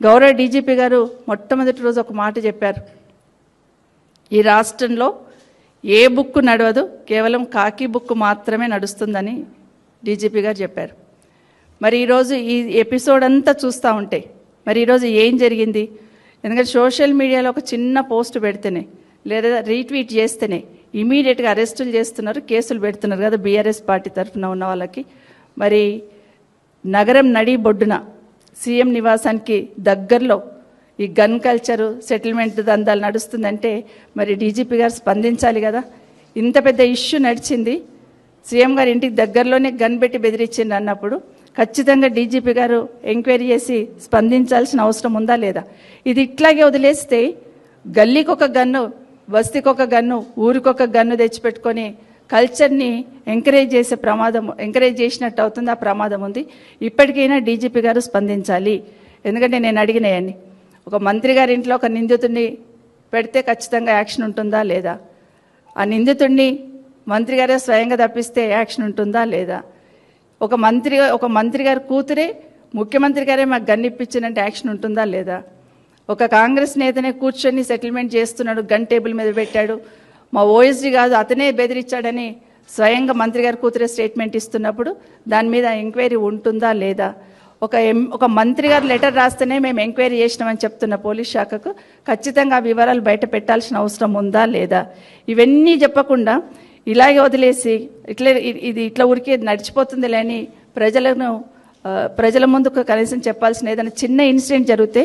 గౌరవ డీజీపీ గారు మొట్టమొదటి రోజు ఒక మాట చెప్పారు, ఈ రాష్ట్రంలో ఏ బుక్ నడవదు, కేవలం కాకి బుక్ మాత్రమే నడుస్తుందని డీజీపీ గారు చెప్పారు. మరి ఈరోజు ఈ ఎపిసోడ్ అంతా చూస్తూ ఉంటే మరి ఈరోజు ఏం జరిగింది? ఎందుకంటే సోషల్ మీడియాలో ఒక చిన్న పోస్ట్ పెడితేనే లేదా రీట్వీట్ చేస్తేనే ఇమీడియట్గా అరెస్టులు చేస్తున్నారు, కేసులు పెడుతున్నారు కదా బీఆర్ఎస్ పార్టీ తరఫున ఉన్న వాళ్ళకి. మరి నగరం నడి బొడ్డున సీఎం నివాసానికి దగ్గరలో ఈ గన్ కల్చరు సెటిల్మెంట్ దందాలు నడుస్తుందంటే మరి డీజీపీ గారు స్పందించాలి కదా. ఇంత పెద్ద ఇష్యూ నడిచింది, సీఎం గారి ఇంటికి దగ్గరలోనే గన్ పెట్టి బెదిరించింది అన్నప్పుడు ఖచ్చితంగా డీజీపీ గారు ఎంక్వైరీ చేసి స్పందించాల్సిన అవసరం ఉందా లేదా? ఇది ఇట్లాగే వదిలేస్తే గల్లీకి ఒక గన్ను, బస్తీకి ఒక గన్ను, ఊరికొక గన్ను తెచ్చిపెట్టుకొని కల్చర్ని ఎంకరేజ్ చేసినట్టు అవుతుంది. ఆ ప్రమాదం ఉంది. ఇప్పటికైనా డీజీపీ గారు స్పందించాలి. ఎందుకంటే నేను అడిగినాయన్ని, ఒక మంత్రి గారి ఇంట్లో ఒక నిందితుడిని పెడితే ఖచ్చితంగా యాక్షన్ ఉంటుందా లేదా? ఆ నిందితుడిని మంత్రి గారే స్వయంగా తప్పిస్తే యాక్షన్ ఉంటుందా లేదా? ఒక మంత్రి గారి కూతురే ముఖ్యమంత్రి గారే మాకు గన్ ఇప్పించినంటే యాక్షన్ ఉంటుందా లేదా? ఒక కాంగ్రెస్ నేతనే కూర్చొని సెటిల్మెంట్ చేస్తున్నాడు, గన్ టేబుల్ మీద పెట్టాడు, మా ఓఎస్డీ కాదు అతనే బెదిరించాడని స్వయంగా మంత్రి గారి కూతురే స్టేట్మెంట్ ఇస్తున్నప్పుడు దాని మీద ఎంక్వైరీ ఉంటుందా లేదా? ఒక మంత్రి గారు లెటర్ రాస్తేనే మేము ఎంక్వైరీ చేసినామని చెప్తున్న పోలీస్ శాఖకు ఖచ్చితంగా ఆ వివరాలు బయట పెట్టాల్సిన అవసరం ఉందా లేదా? ఇవన్నీ చెప్పకుండా ఇలాగే వదిలేసి ఇట్లా ఉరికి నడిచిపోతుంది లేని ప్రజల ముందుకు కనీసం చెప్పాల్సిన ఏదైనా చిన్న ఇన్సిడెంట్ జరిగితే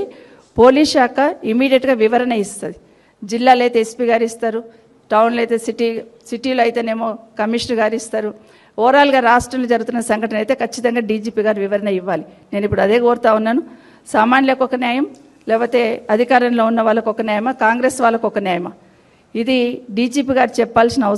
పోలీస్ శాఖ ఇమీడియట్గా వివరణ ఇస్తుంది. జిల్లాలో అయితే ఎస్పీ గారు ఇస్తారు, టౌన్లో అయితే సిటీలో అయితేనేమో కమిషనర్ గారు ఇస్తారు. ఓవరాల్గా రాష్ట్రంలో జరుగుతున్న సంఘటన అయితే ఖచ్చితంగా డీజీపీ గారు వివరణ ఇవ్వాలి. నేను ఇప్పుడు అదే కోరుతా ఉన్నాను. సామాన్యులకు ఒక న్యాయం, లేకపోతే అధికారంలో ఉన్న వాళ్ళకు ఒక న్యాయమా, కాంగ్రెస్ వాళ్ళకు ఒక న్యాయమా? ఇది డీజీపీ గారు చెప్పాల్సిన అవసరం